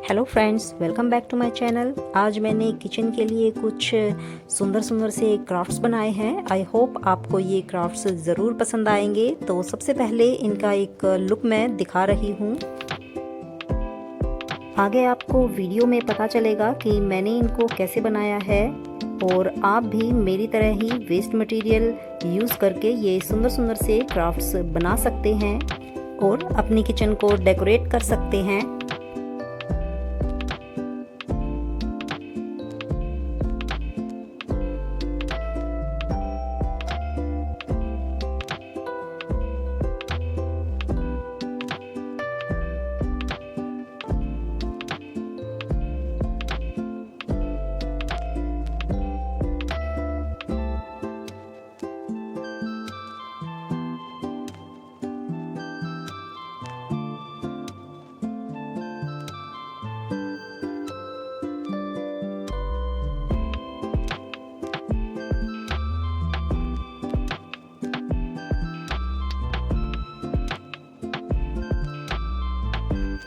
Hello friends, welcome back to my channel. आज मैंने kitchen के लिए कुछ सुंदर सुंदर से क्राफ्ट्स बनाए हैं। आई होप आपको ये क्राफ्ट्स ज़रूर पसंद आएंगे। तो सबसे पहले इनका एक लुक मैं दिखा रही हूँ। आगे आपको वीडियो में पता चलेगा कि मैंने इनको कैसे बनाया है और आप भी मेरी तरह ही वेस्ट मटेरियल यूज़ करके ये सुंदर सुंदर से क्राफ्ट्स बना सकते हैं और अपनी किचन को डेकोरेट कर सकते हैं।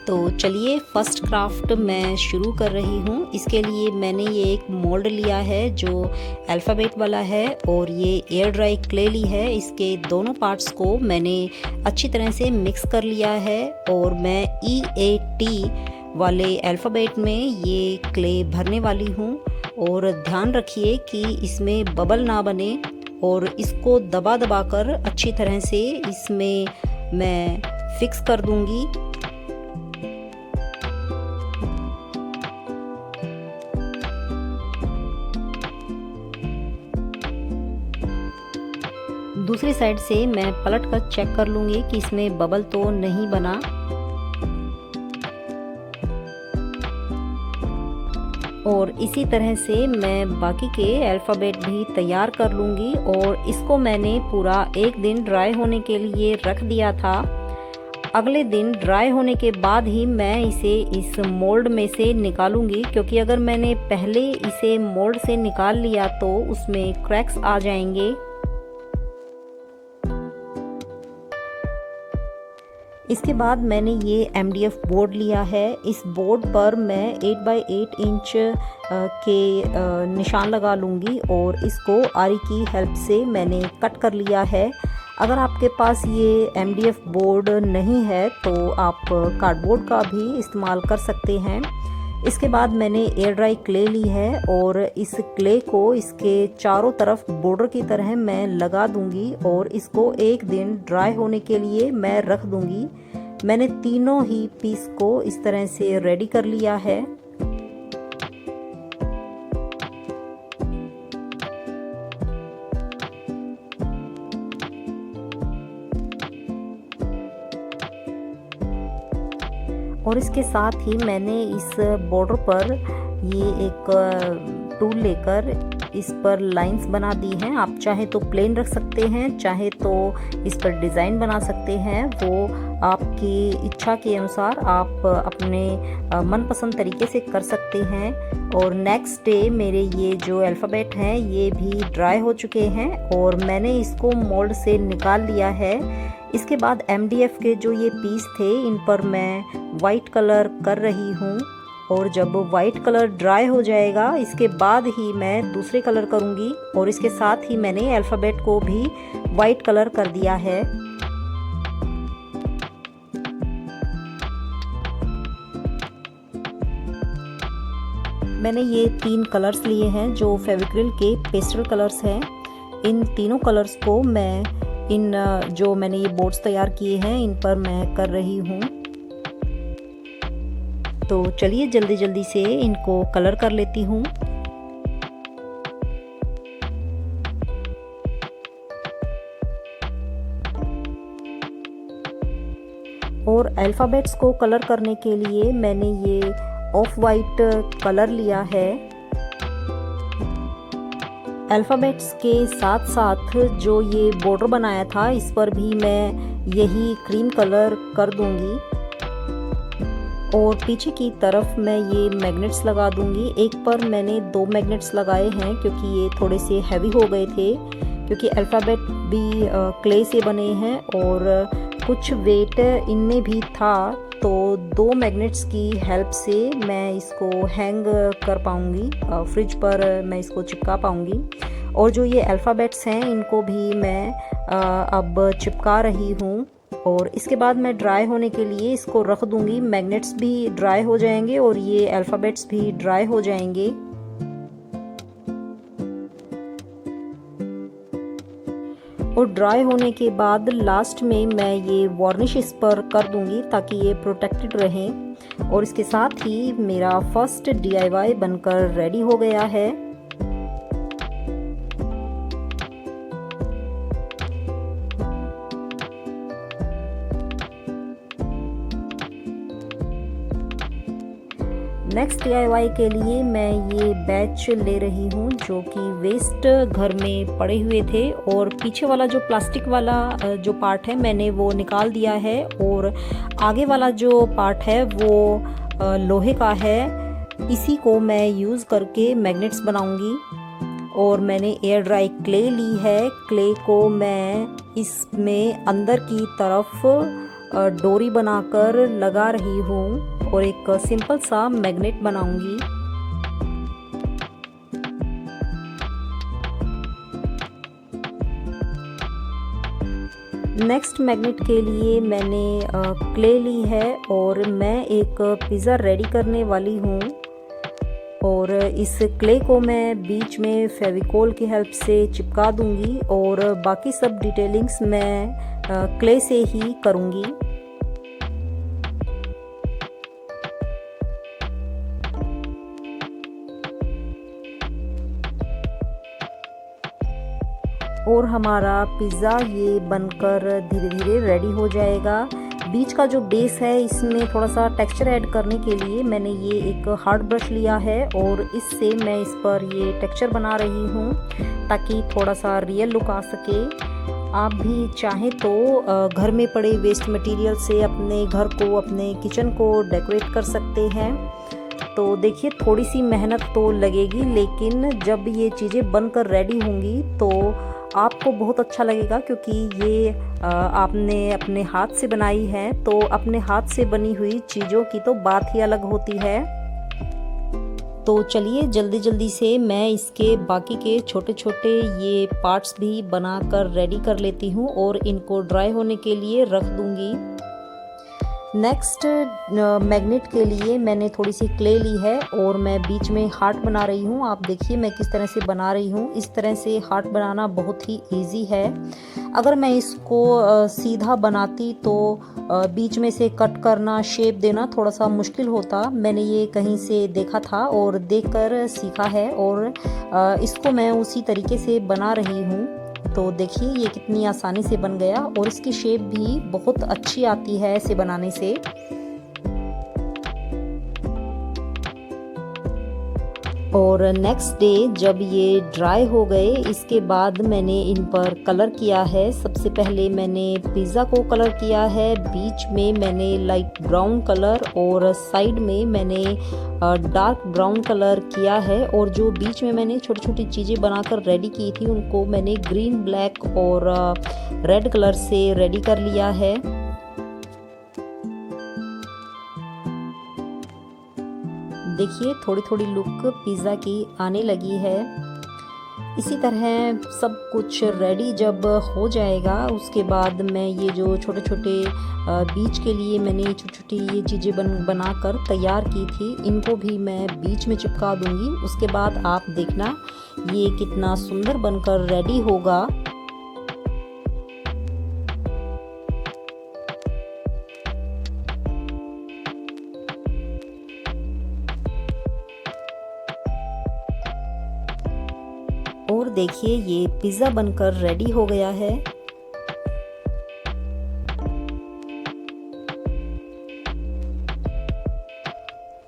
तो चलिए फर्स्ट क्राफ्ट मैं शुरू कर रही हूँ। इसके लिए मैंने ये एक मोल्ड लिया है जो अल्फ़ाबेट वाला है और ये एयर ड्राई क्ले ली है। इसके दोनों पार्ट्स को मैंने अच्छी तरह से मिक्स कर लिया है और मैं EAT वाले अल्फ़ाबेट में ये क्ले भरने वाली हूँ। और ध्यान रखिए कि इसमें बबल ना बने और इसको दबा दबा कर अच्छी तरह से इसमें मैं फिक्स कर दूँगी। दूसरी साइड से मैं पलट कर चेक कर लूँगी कि इसमें बबल तो नहीं बना। और इसी तरह से मैं बाकी के अल्फ़ाबेट भी तैयार कर लूँगी। और इसको मैंने पूरा एक दिन ड्राई होने के लिए रख दिया था। अगले दिन ड्राई होने के बाद ही मैं इसे इस मोल्ड में से निकालूंगी, क्योंकि अगर मैंने पहले इसे मोल्ड से निकाल लिया तो उसमें क्रैक्स आ जाएंगे। इसके बाद मैंने ये MDF बोर्ड लिया है। इस बोर्ड पर मैं 8 बाई 8 इंच के निशान लगा लूँगी और इसको आरी की हेल्प से मैंने कट कर लिया है। अगर आपके पास ये MDF बोर्ड नहीं है तो आप कार्डबोर्ड का भी इस्तेमाल कर सकते हैं। इसके बाद मैंने एयर ड्राई क्ले ली है और इस क्ले को इसके चारों तरफ बॉर्डर की तरह मैं लगा दूंगी और इसको एक दिन ड्राई होने के लिए मैं रख दूंगी। मैंने तीनों ही पीस को इस तरह से रेडी कर लिया है। और इसके साथ ही मैंने इस बॉर्डर पर ये एक टूल लेकर इस पर लाइंस बना दी हैं। आप चाहे तो प्लेन रख सकते हैं, चाहे तो इस पर डिज़ाइन बना सकते हैं। वो आपकी इच्छा के अनुसार आप अपने मनपसंद तरीके से कर सकते हैं। और नेक्स्ट डे मेरे ये जो अल्फ़ाबेट हैं ये भी ड्राई हो चुके हैं और मैंने इसको मोल्ड से निकाल लिया है। इसके बाद MDF के जो ये पीस थे इन पर मैं वाइट कलर कर रही हूँ और जब वाइट कलर ड्राई हो जाएगा इसके बाद ही मैं दूसरे कलर करूँगी। और इसके साथ ही मैंने अल्फ़ाबेट को भी वाइट कलर कर दिया है। मैंने ये 3 कलर्स लिए हैं जो फेविक्रिल के पेस्टल कलर्स हैं। इन तीनों कलर्स को मैं इन जो मैंने ये बोर्ड्स तैयार किए हैं इन पर मैं कर रही हूँ। तो चलिए जल्दी जल्दी से इनको कलर कर लेती हूँ। और अल्फ़ाबेट्स को कलर करने के लिए मैंने ये ऑफ वाइट कलर लिया है। अल्फ़ाबेट्स के साथ साथ जो ये बॉर्डर बनाया था इस पर भी मैं यही क्रीम कलर कर दूंगी। और पीछे की तरफ मैं ये मैग्नेट्स लगा दूंगी। एक पर मैंने 2 मैग्नेट्स लगाए हैं क्योंकि ये थोड़े से हैवी हो गए थे, क्योंकि अल्फ़ाबेट भी क्ले से बने हैं और कुछ वेट इनमें भी था। तो 2 मैग्नेट्स की हेल्प से मैं इसको हैंग कर पाऊँगी, फ्रिज पर मैं इसको चिपका पाऊँगी। और जो ये अल्फ़ाबेट्स हैं इनको भी मैं अब चिपका रही हूँ और इसके बाद मैं ड्राई होने के लिए इसको रख दूँगी। मैग्नेट्स भी ड्राई हो जाएंगे और ये अल्फ़ाबेट्स भी ड्राई हो जाएंगे। और ड्राई होने के बाद लास्ट में मैं ये वार्निश इस पर कर दूंगी ताकि ये प्रोटेक्टेड रहें। और इसके साथ ही मेरा फर्स्ट DIY बनकर रेडी हो गया है। नेक्स्ट DIY के लिए मैं ये बैच ले रही हूँ जो कि वेस्ट घर में पड़े हुए थे और पीछे वाला जो प्लास्टिक वाला जो पार्ट है मैंने वो निकाल दिया है और आगे वाला जो पार्ट है वो लोहे का है। इसी को मैं यूज़ करके मैग्नेट्स बनाऊंगी। और मैंने एयर ड्राई क्ले ली है। क्ले को मैं इसमें अंदर की तरफ डोरी बनाकर लगा रही हूँ और एक सिंपल सा मैग्नेट बनाऊंगी। नेक्स्ट मैग्नेट के लिए मैंने क्ले ली है और मैं एक पिज़्ज़ा रेडी करने वाली हूँ। और इस क्ले को मैं बीच में फेविकोल की हेल्प से चिपका दूंगी और बाकी सब डिटेलिंग्स मैं क्ले से ही करूँगी। और हमारा पिज़्ज़ा ये बनकर धीरे धीरे रेडी हो जाएगा। बीच का जो बेस है इसमें थोड़ा सा टेक्सचर ऐड करने के लिए मैंने ये एक हार्ड ब्रश लिया है और इससे मैं इस पर ये टेक्सचर बना रही हूँ ताकि थोड़ा सा रियल लुक आ सके। आप भी चाहें तो घर में पड़े वेस्ट मटेरियल से अपने घर को, अपने किचन को डेकोरेट कर सकते हैं। तो देखिए थोड़ी सी मेहनत तो लगेगी लेकिन जब ये चीज़ें बनकर रेडी होंगी तो आपको बहुत अच्छा लगेगा क्योंकि ये आपने अपने हाथ से बनाई है। तो अपने हाथ से बनी हुई चीज़ों की तो बात ही अलग होती है। तो चलिए जल्दी जल्दी से मैं इसके बाकी के छोटे छोटे ये पार्ट्स भी बनाकर रेडी कर लेती हूँ और इनको ड्राई होने के लिए रख दूँगी। नेक्स्ट मैग्नेट के लिए मैंने थोड़ी सी क्ले ली है और मैं बीच में हार्ट बना रही हूँ। आप देखिए मैं किस तरह से बना रही हूँ। इस तरह से हार्ट बनाना बहुत ही इजी है। अगर मैं इसको सीधा बनाती तो बीच में से कट करना, शेप देना थोड़ा सा मुश्किल होता। मैंने ये कहीं से देखा था और देखकर सीखा है और इसको मैं उसी तरीके से बना रही हूँ। तो देखिए ये कितनी आसानी से बन गया और इसकी शेप भी बहुत अच्छी आती है ऐसे बनाने से। और नेक्स्ट डे जब ये ड्राई हो गए इसके बाद मैंने इन पर कलर किया है। सबसे पहले मैंने पिज़्ज़ा को कलर किया है, बीच में मैंने लाइट ब्राउन कलर और साइड में मैंने डार्क ब्राउन कलर किया है। और जो बीच में मैंने छोटी छोटी चीज़ें बनाकर रेडी की थी उनको मैंने ग्रीन, ब्लैक और रेड कलर से रेडी कर लिया है। देखिए थोड़ी थोड़ी लुक पिज़्ज़ा की आने लगी है। इसी तरह सब कुछ रेडी जब हो जाएगा उसके बाद मैं ये जो छोटे छोटे बीच के लिए मैंने छोटी छोटी ये चीज़ें बनाकर तैयार की थी इनको भी मैं बीच में चिपका दूंगी। उसके बाद आप देखना ये कितना सुंदर बनकर रेडी होगा। और देखिए ये पिज़्ज़ा बनकर रेडी हो गया है।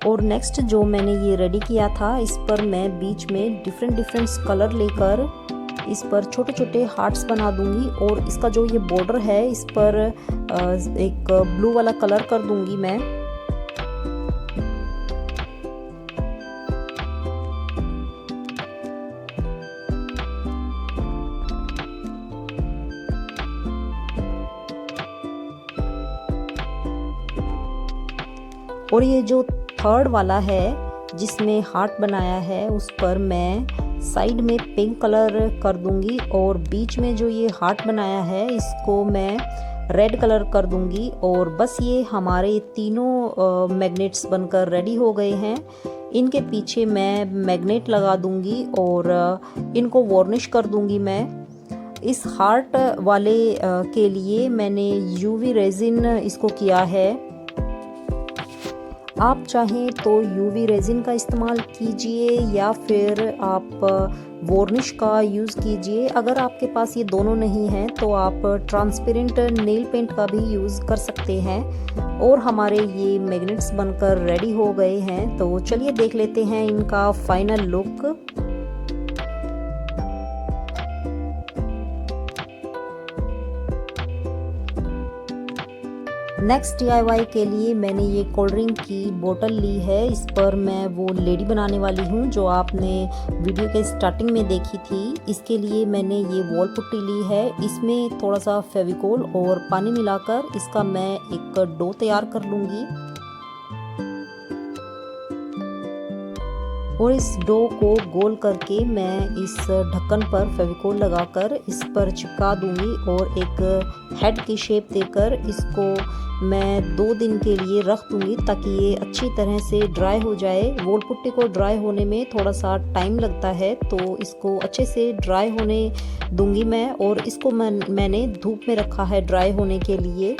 और नेक्स्ट जो मैंने ये रेडी किया था इस पर मैं बीच में डिफरेंट कलर लेकर इस पर छोटे छोटे हार्ट्स बना दूंगी और इसका जो ये बॉर्डर है इस पर एक ब्लू वाला कलर कर दूंगी मैं। और ये जो थर्ड वाला है जिसमें हार्ट बनाया है उस पर मैं साइड में पिंक कलर कर दूंगी और बीच में जो ये हार्ट बनाया है इसको मैं रेड कलर कर दूंगी। और बस ये हमारे तीनों मैग्नेट्स बनकर रेडी हो गए हैं। इनके पीछे मैं मैग्नेट लगा दूंगी और इनको वार्निश कर दूंगी मैं। इस हार्ट वाले के लिए मैंने यूवी रेजिन इसको किया है। आप चाहें तो यूवी रेजिन का इस्तेमाल कीजिए या फिर आप वार्निश का यूज़ कीजिए। अगर आपके पास ये दोनों नहीं हैं तो आप ट्रांसपेरेंट नेल पेंट का भी यूज़ कर सकते हैं। और हमारे ये मैग्नेट्स बनकर रेडी हो गए हैं, तो चलिए देख लेते हैं इनका फाइनल लुक। नेक्स्ट DIY के लिए मैंने ये कोल्ड ड्रिंक की बोतल ली है। इस पर मैं वो लेडी बनाने वाली हूँ जो आपने वीडियो के स्टार्टिंग में देखी थी। इसके लिए मैंने ये वॉल पुट्टी ली है। इसमें थोड़ा सा फेविकोल और पानी मिलाकर इसका मैं एक डो तैयार कर लूँगी और इस डो को गोल करके मैं इस ढक्कन पर फेविकोल लगाकर इस पर चिपका दूंगी और एक हेड की शेप देकर इसको मैं 2 दिन के लिए रख दूंगी ताकि ये अच्छी तरह से ड्राई हो जाए। वॉल पुट्टी को ड्राई होने में थोड़ा सा टाइम लगता है, तो इसको अच्छे से ड्राई होने दूंगी मैं। और इसको मैंने धूप में रखा है ड्राई होने के लिए।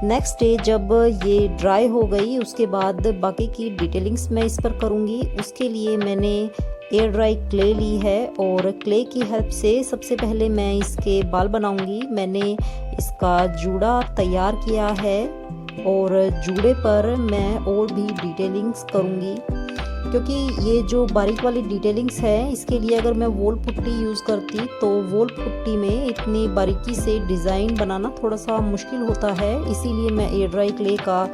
नेक्स्ट डे जब ये ड्राई हो गई उसके बाद बाकी की डिटेलिंग्स मैं इस पर करूँगी। उसके लिए मैंने एयर ड्राई क्ले ली है और क्ले की हेल्प से सबसे पहले मैं इसके बाल बनाऊंगी। मैंने इसका जूड़ा तैयार किया है और जूड़े पर मैं और भी डिटेलिंग्स करूँगी, क्योंकि ये जो बारीक वाली डिटेलिंग्स है इसके लिए अगर मैं वॉल पुट्टी यूज़ करती तो वॉल पुट्टी में इतनी बारीकी से डिज़ाइन बनाना थोड़ा सा मुश्किल होता है। इसीलिए मैं एयर ड्राई क्ले का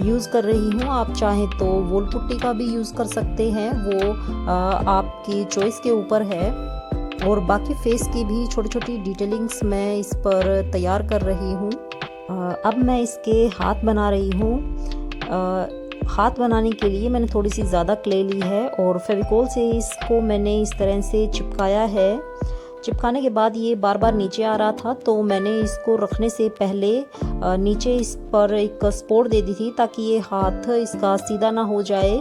यूज़ कर रही हूँ। आप चाहें तो वॉल पुट्टी का भी यूज़ कर सकते हैं, वो आपकी चॉइस के ऊपर है। और बाकी फेस की भी छोटी छोटी डिटेलिंग्स मैं इस पर तैयार कर रही हूँ। अब मैं इसके हाथ बना रही हूँ। हाथ बनाने के लिए मैंने थोड़ी सी ज़्यादा क्ले ली है और फेविकोल से इसको मैंने इस तरह से चिपकाया है। चिपकाने के बाद ये बार बार नीचे आ रहा था, तो मैंने इसको रखने से पहले नीचे इस पर एक सपोर्ट दे दी थी ताकि ये हाथ इसका सीधा ना हो जाए।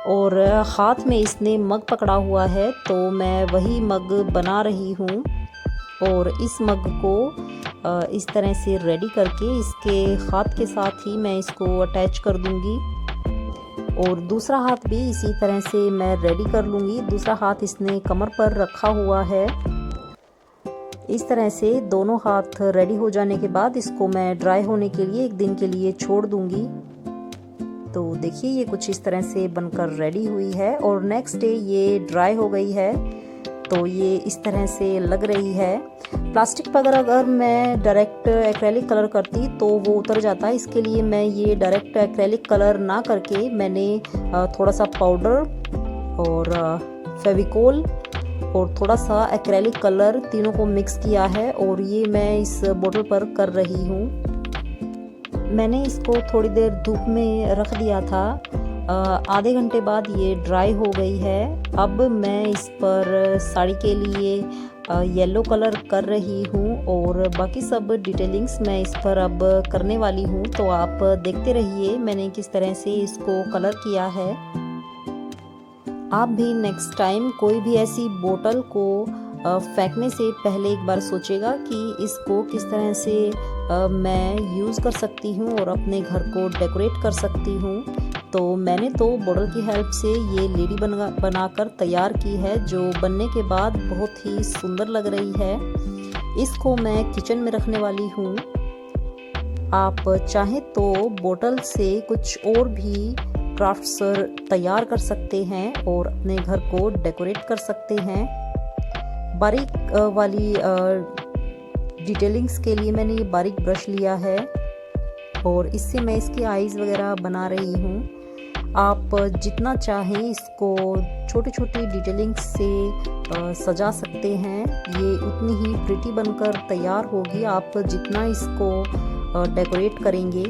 और हाथ में इसने मग पकड़ा हुआ है, तो मैं वही मग बना रही हूँ और इस मग को इस तरह से रेडी करके इसके हाथ के साथ ही मैं इसको अटैच कर दूंगी। और दूसरा हाथ भी इसी तरह से मैं रेडी कर लूँगी। दूसरा हाथ इसने कमर पर रखा हुआ है। इस तरह से दोनों हाथ रेडी हो जाने के बाद इसको मैं ड्राई होने के लिए 1 दिन के लिए छोड़ दूंगी। तो देखिए ये कुछ इस तरह से बनकर रेडी हुई है और नेक्स्ट डे ये ड्राई हो गई है, तो ये इस तरह से लग रही है। प्लास्टिक पर अगर मैं डायरेक्ट एक्रेलिक कलर करती तो वो उतर जाता है, इसके लिए मैं ये डायरेक्ट एक्रेलिक कलर ना करके मैंने थोड़ा सा पाउडर और फेविकोल और थोड़ा सा एक्रेलिक कलर तीनों को मिक्स किया है और ये मैं इस बोतल पर कर रही हूँ। मैंने इसको थोड़ी देर धूप में रख दिया था। आधे घंटे बाद ये ड्राई हो गई है। अब मैं इस पर साड़ी के लिए येलो कलर कर रही हूँ और बाकी सब डिटेलिंग्स मैं इस पर अब करने वाली हूँ, तो आप देखते रहिए मैंने किस तरह से इसको कलर किया है। आप भी नेक्स्ट टाइम कोई भी ऐसी बोतल को फेंकने से पहले एक बार सोचेगा कि इसको किस तरह से मैं यूज़ कर सकती हूँ और अपने घर को डेकोरेट कर सकती हूँ। तो मैंने तो बोतल की हेल्प से ये लेडी बनाकर तैयार की है, जो बनने के बाद बहुत ही सुंदर लग रही है। इसको मैं किचन में रखने वाली हूँ। आप चाहें तो बोतल से कुछ और भी क्राफ्ट्स तैयार कर सकते हैं और अपने घर को डेकोरेट कर सकते हैं। बारीक वाली डिटेलिंग्स के लिए मैंने ये बारीक ब्रश लिया है और इससे मैं इसकी आईज वगैरह बना रही हूँ। आप जितना चाहें इसको छोटी छोटी डिटेलिंग्स से सजा सकते हैं, ये उतनी ही प्रिटी बनकर तैयार होगी आप जितना इसको डेकोरेट करेंगे।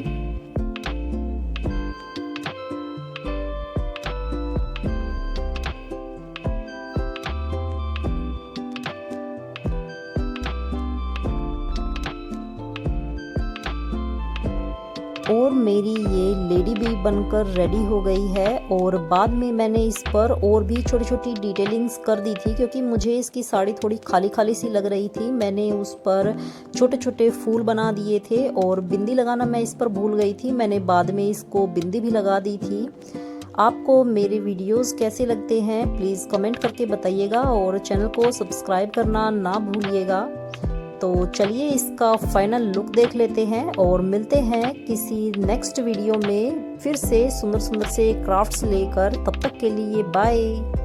और मेरी ये लेडी भी बनकर रेडी हो गई है। और बाद में मैंने इस पर और भी छोटी छोटी डिटेलिंग्स कर दी थी, क्योंकि मुझे इसकी साड़ी थोड़ी खाली खाली सी लग रही थी। मैंने उस पर छोटे छोटे फूल बना दिए थे और बिंदी लगाना मैं इस पर भूल गई थी, मैंने बाद में इसको बिंदी भी लगा दी थी। आपको मेरे वीडियोस कैसे लगते हैं प्लीज़ कमेंट करके बताइएगा और चैनल को सब्सक्राइब करना ना भूलिएगा। तो चलिए इसका फाइनल लुक देख लेते हैं और मिलते हैं किसी नेक्स्ट वीडियो में फिर से सुंदर सुंदर से क्राफ्ट्स लेकर। तब तक के लिए बाय।